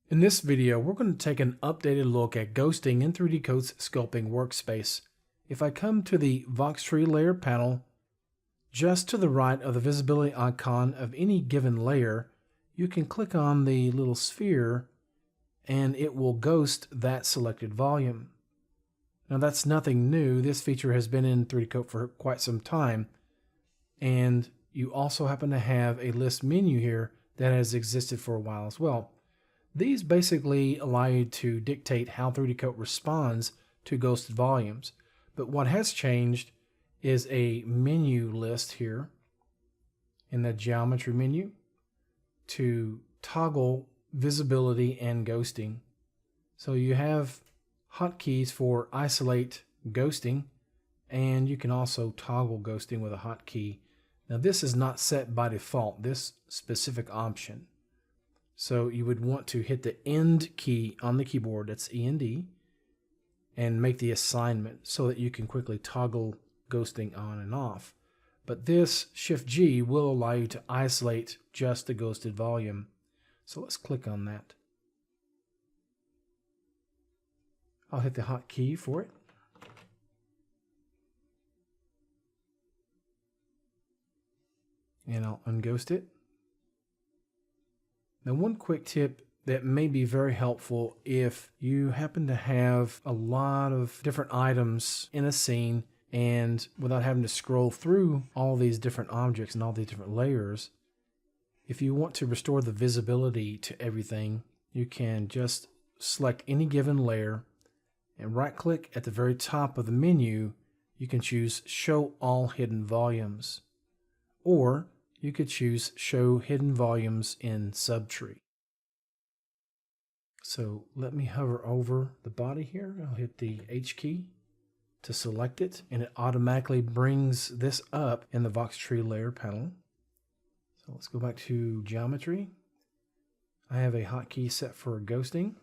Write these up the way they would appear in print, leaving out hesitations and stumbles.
In this video, we're going to take an updated look at ghosting in 3D Coat's sculpting workspace. If I come to the Voxtree layer panel, just to the right of the visibility icon of any given layer, you can click on the little sphere and it will ghost that selected volume. Now that's nothing new. This feature has been in 3D Coat for quite some time, and you also happen to have a list menu here that has existed for a while as well. These basically allow you to dictate how 3D Coat responds to ghosted volumes. But what has changed is a menu list here in the geometry menu to toggle visibility and ghosting. So you have hotkeys for isolate ghosting, and you can also toggle ghosting with a hotkey. Now this is not set by default, this specific option. So you would want to hit the End key on the keyboard, that's END, and make the assignment so that you can quickly toggle ghosting on and off. But this Shift-G will allow you to isolate just the ghosted volume. So let's click on that. I'll hit the hotkey for it. And I'll unghost it. Now, one quick tip that may be very helpful if you happen to have a lot of different items in a scene, and without having to scroll through all these different objects and all these different layers, if you want to restore the visibility to everything, you can just select any given layer and right-click at the very top of the menu. You can choose Show All Hidden Volumes, or you could choose Show Hidden Volumes in Subtree. So let me hover over the body here. I'll hit the H key to select it, and it automatically brings this up in the Voxtree layer panel. So let's go back to Geometry. I have a hotkey set for ghosting,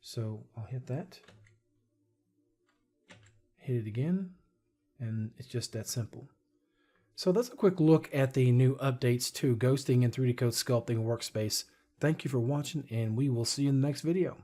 so I'll hit that. Hit it again, and it's just that simple. So that's a quick look at the new updates to ghosting in 3D Coat Sculpting Workspace. Thank you for watching, and we will see you in the next video.